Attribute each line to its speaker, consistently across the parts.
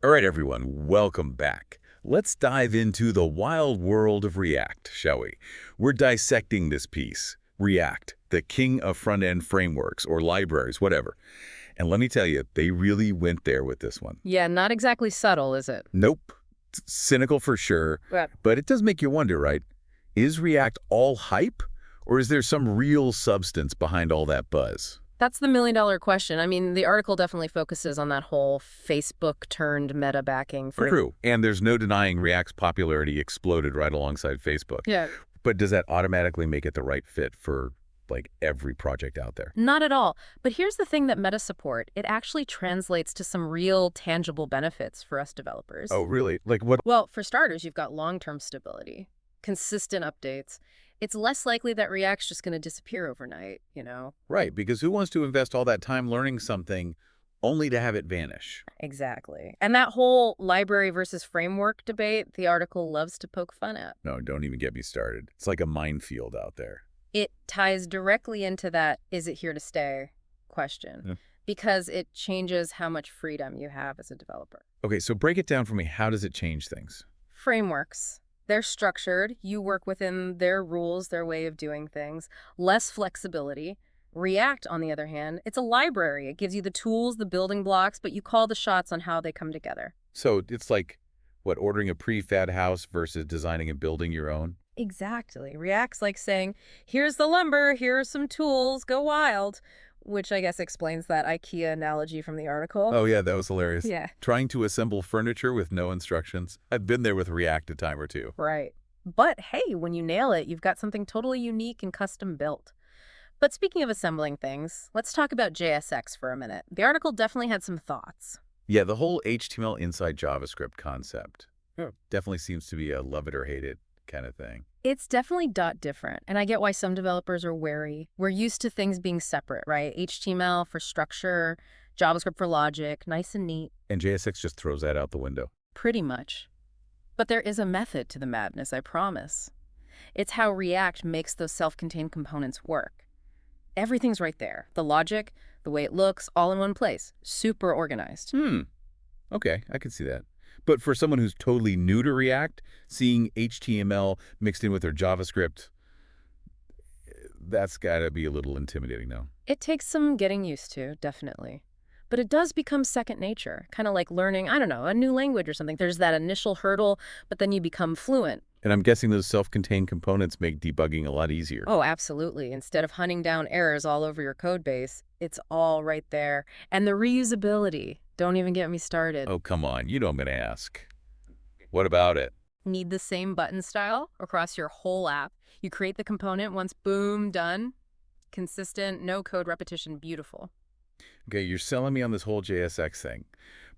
Speaker 1: All right, everyone, welcome back. Let's dive into the wild world of React, shall we? We're dissecting this piece, React, the king of front-end frameworks or libraries, whatever. And let me tell you, they really went there with this one.
Speaker 2: Yeah, not exactly subtle, is it?
Speaker 1: Nope. Cynical for sure,
Speaker 2: But
Speaker 1: but it does make you wonder, right? Is React all hype, or is there some real substance behind all that buzz?
Speaker 2: that's the million-dollar question. I mean, the article definitely focuses on that whole Facebook-turned meta backing for...
Speaker 1: True. And there's no denying React's popularity exploded right alongside Facebook.
Speaker 2: Yeah,
Speaker 1: But does that automatically make it the right fit for, like, every project out there?
Speaker 2: not at all. But here's the thing that meta support, it actually translates to some real tangible benefits for us developers.
Speaker 1: Oh, really? Like what?
Speaker 2: Well, for starters, you've got long-term stability, consistent updates. It's less likely that React's just going to disappear overnight, you know?
Speaker 1: Right, because who wants to invest all that time learning something only to have it vanish?
Speaker 2: Exactly. And that whole library versus framework debate, the article loves to poke fun at.
Speaker 1: No, don't even get me started. It's like a minefield out there.
Speaker 2: It ties directly into that "is it here to stay" question,
Speaker 1: Yeah.
Speaker 2: because it changes how much freedom you have as a developer.
Speaker 1: Okay, so break it down for me. How does it change things?
Speaker 2: Frameworks, they're structured. You work within their rules, their way of doing things. Less flexibility. React, on the other hand, it's a library. It gives you the tools, the building blocks, but you call the shots on how they come together.
Speaker 1: So it's like, what, ordering a prefab house versus designing and building your own?
Speaker 2: Exactly. React's like saying, here's the lumber, here are some tools, go wild, which I guess explains that IKEA analogy from the article.
Speaker 1: Oh, yeah, that was hilarious.
Speaker 2: Yeah,
Speaker 1: Trying to assemble furniture with no instructions. I've been there with React a time or two.
Speaker 2: right. But hey, when you nail it, you've got something totally unique and custom built. But speaking of assembling things, let's talk about JSX for a minute. The article definitely had some thoughts.
Speaker 1: Yeah, the whole HTML inside JavaScript concept
Speaker 2: Hmm.
Speaker 1: definitely seems to be a love it or hate it kind of thing.
Speaker 2: It's definitely different, and I get why some developers are wary. We're used to things being separate, right? HTML for structure, JavaScript for logic, nice and neat.
Speaker 1: And JSX just throws that out the window.
Speaker 2: Pretty much. But there is a method to the madness, I promise. It's how React makes those self-contained components work. Everything's right there. The logic, the way it looks, all in one place. Super organized.
Speaker 1: Okay, I can see that. But for someone who's totally new to React, seeing HTML mixed in with their JavaScript, that's got to be a little intimidating, though.
Speaker 2: It takes some getting used to, definitely. But it does become second nature, kind of like learning, I don't know, a new language or something. There's that initial hurdle, but then you become fluent.
Speaker 1: And I'm guessing those self-contained components make debugging a lot easier.
Speaker 2: Oh, absolutely. Instead of hunting down errors all over your code base, it's all right there. And the reusability, don't even get me started.
Speaker 1: Oh, come on. You know I'm going to ask. What about it?
Speaker 2: Need the same button style across your whole app. You create the component once, boom, done. Consistent, no code repetition, beautiful.
Speaker 1: Okay, you're selling me on this whole JSX thing,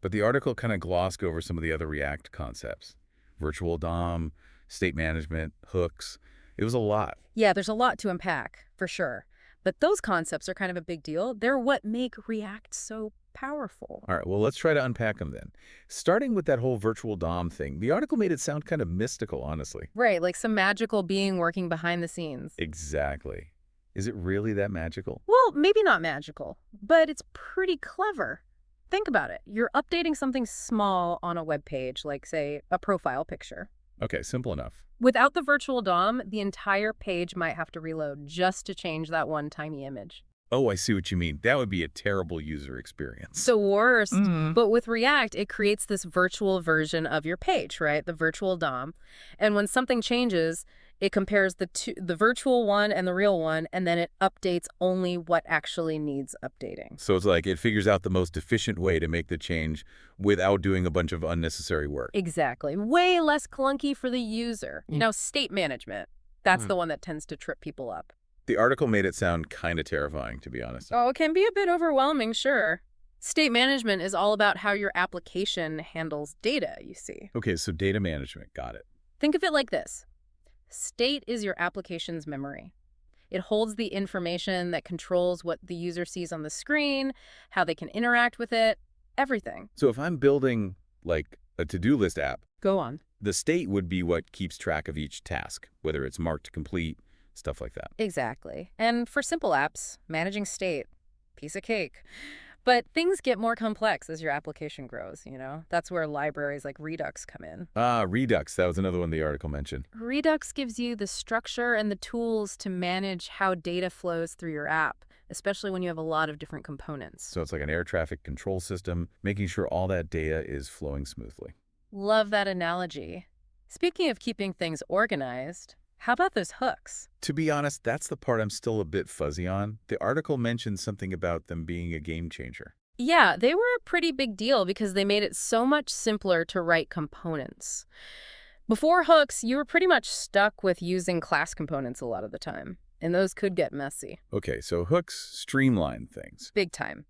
Speaker 1: but the article kind of glossed over some of the other React concepts. Virtual DOM, state management, hooks. It was a lot.
Speaker 2: Yeah, there's a lot to unpack, for sure. But those concepts are kind of a big deal. They're what make React so powerful.
Speaker 1: All right, well, let's try to unpack them then. Starting with that whole virtual DOM thing, the article made it sound kind of mystical, honestly.
Speaker 2: Right, like some magical being working behind the scenes.
Speaker 1: Exactly. Is it really that magical?
Speaker 2: Well, maybe not magical, but it's pretty clever. Think about it. You're updating something small on a web page, like, say, a profile picture.
Speaker 1: Okay, simple enough.
Speaker 2: Without the virtual DOM, the entire page might have to reload just to change that one tiny image.
Speaker 1: Oh, I see what you mean. That would be a terrible user experience.
Speaker 2: The worst.
Speaker 1: Mhm.
Speaker 2: But with React, it creates this virtual version of your page, right? The virtual DOM. And when something changes, it compares the virtual one and the real one, and then it updates only what actually needs updating.
Speaker 1: So it's like it figures out the most efficient way to make the change without doing a bunch of unnecessary work.
Speaker 2: Exactly. Way less clunky for the user. You know, state management. That's
Speaker 1: Mm.
Speaker 2: the one that tends to trip people up.
Speaker 1: The article made it sound kind of terrifying, to be honest.
Speaker 2: Oh, it can be a bit overwhelming, sure. State management is all about how your application handles data, you see.
Speaker 1: Okay, so data management, got it.
Speaker 2: Think of it like this. State is your application's memory. It holds the information that controls what the user sees on the screen, how they can interact with it, everything.
Speaker 1: So if I'm building, like, a to-do list app,
Speaker 2: Go on.
Speaker 1: the state would be what keeps track of each task, whether it's marked complete, stuff like that.
Speaker 2: Exactly. And for simple apps, managing state, piece of cake. But things get more complex as your application grows, That's where libraries like Redux come in.
Speaker 1: Ah, Redux. That was another one the article mentioned.
Speaker 2: Redux gives you the structure and the tools to manage how data flows through your app, especially when you have a lot of different components.
Speaker 1: So it's like an air traffic control system, making sure all that data is flowing smoothly.
Speaker 2: Love that analogy. Speaking of keeping things organized, how about those hooks?
Speaker 1: To be honest, that's the part I'm still a bit fuzzy on. The article mentioned something about them being a game changer.
Speaker 2: Yeah, they were a pretty big deal because they made it so much simpler to write components. Before hooks, you were pretty much stuck with using class components a lot of the time, and those could get messy.
Speaker 1: Okay, so hooks streamline things.
Speaker 2: Big time.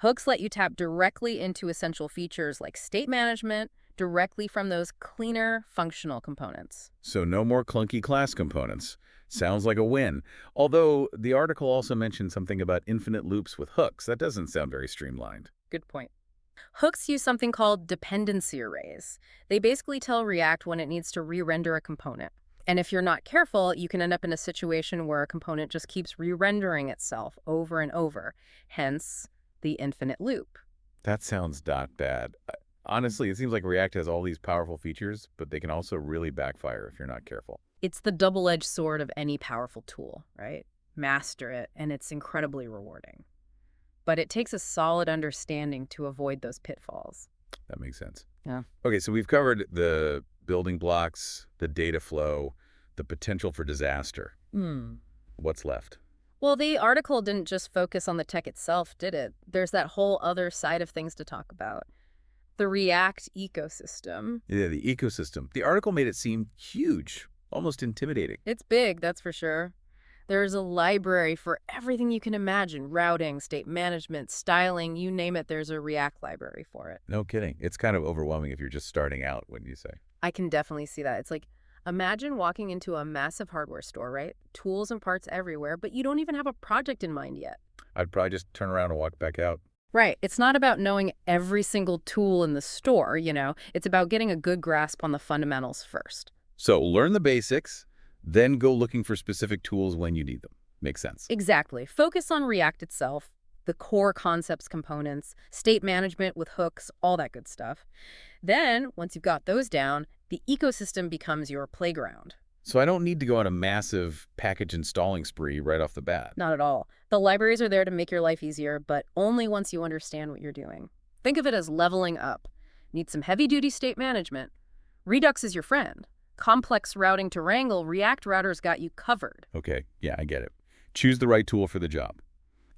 Speaker 2: Hooks let you tap directly into essential features like state management directly from those cleaner functional components.
Speaker 1: So no more clunky class components. Sounds like a win. Although the article also mentioned something about infinite loops with hooks. That doesn't sound very streamlined.
Speaker 2: Good point. Hooks use something called dependency arrays. They basically tell React when it needs to re-render a component. And if you're not careful, you can end up in a situation where a component just keeps re-rendering itself over and over, hence the infinite loop.
Speaker 1: That sounds not bad. Honestly, it seems like React has all these powerful features, but they can also really backfire if you're not careful.
Speaker 2: It's the double-edged sword of any powerful tool, right? Master it, and it's incredibly rewarding. But it takes a solid understanding to avoid those pitfalls.
Speaker 1: That makes sense.
Speaker 2: Yeah.
Speaker 1: Okay, so we've covered the building blocks, the data flow, the potential for disaster. What's left?
Speaker 2: Well, the article didn't just focus on the tech itself, did it? There's that whole other side of things to talk about. The React ecosystem.
Speaker 1: Yeah, the ecosystem. The article made it seem huge, almost intimidating.
Speaker 2: It's big, that's for sure. There's a library for everything you can imagine. Routing, state management, styling, you name it, there's a React library for it.
Speaker 1: No kidding. It's kind of overwhelming if you're just starting out, wouldn't you say?
Speaker 2: I can definitely see that. It's like, imagine walking into a massive hardware store, right? Tools and parts everywhere, but you don't even have a project in mind yet.
Speaker 1: I'd probably just turn around and walk back out.
Speaker 2: Right. It's not about knowing every single tool in the store, It's about getting a good grasp on the fundamentals first.
Speaker 1: So learn the basics, then go looking for specific tools when you need them. Makes sense.
Speaker 2: Exactly. Focus on React itself, the core concepts, components, state management with hooks, all that good stuff. Then, once you've got those down, the ecosystem becomes your playground.
Speaker 1: So I don't need to go on a massive package installing spree right off the bat.
Speaker 2: Not at all. The libraries are there to make your life easier, but only once you understand what you're doing. Think of it as leveling up. Need some heavy-duty state management? Redux is your friend. Complex routing to wrangle, React routers got you covered.
Speaker 1: Okay, yeah, I get it. Choose the right tool for the job.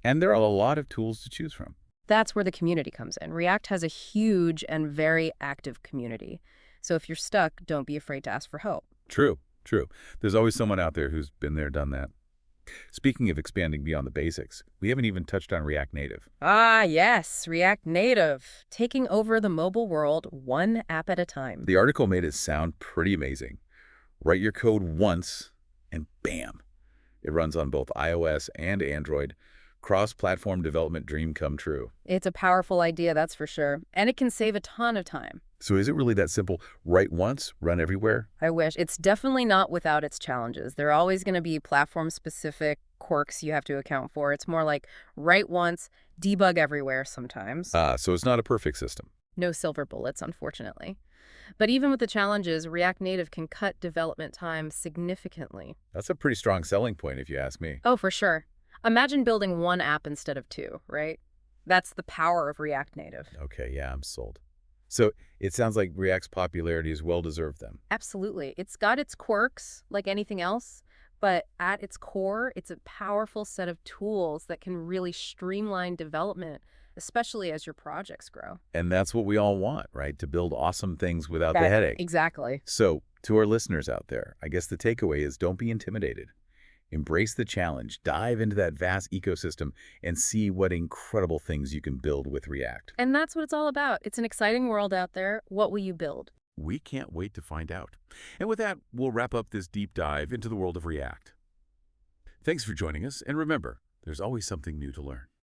Speaker 1: And there are a lot of tools to choose from.
Speaker 2: That's where the community comes in. React has a huge and very active community. So if you're stuck, don't be afraid to ask for help.
Speaker 1: True. There's always someone out there who's been there, done that. Speaking of expanding beyond the basics, we haven't even touched on React Native.
Speaker 2: Ah, yes, React Native, taking over the mobile world one app at a time.
Speaker 1: The article made it sound pretty amazing. Write your code once, and bam! It runs on both iOS and Android. Cross-platform development dream come true.
Speaker 2: It's a powerful idea, that's for sure. And it can save a ton of time.
Speaker 1: So is it really that simple? Write once, run everywhere?
Speaker 2: I wish. It's definitely not without its challenges. There are always going to be platform-specific quirks you have to account for. It's more like write once, debug everywhere sometimes.
Speaker 1: So it's not a perfect system.
Speaker 2: No silver bullets, unfortunately. But even with the challenges, React Native can cut development time significantly.
Speaker 1: That's a pretty strong selling point if you ask me.
Speaker 2: Oh, for sure. Imagine building one app instead of two, right? That's the power of React Native.
Speaker 1: Okay, yeah, I'm sold. So it sounds like React's popularity is well-deserved then.
Speaker 2: Absolutely. It's got its quirks, like anything else, but at its core, it's a powerful set of tools that can really streamline development, especially as your projects grow.
Speaker 1: And that's what we all want, right? To build awesome things without the headache.
Speaker 2: Exactly.
Speaker 1: So to our listeners out there, I guess the takeaway is don't be intimidated. Embrace the challenge, dive into that vast ecosystem, and see what incredible things you can build with React.
Speaker 2: And that's what it's all about. It's an exciting world out there. What will you build?
Speaker 1: We can't wait to find out. And with that, we'll wrap up this deep dive into the world of React. Thanks for joining us, and remember, there's always something new to learn.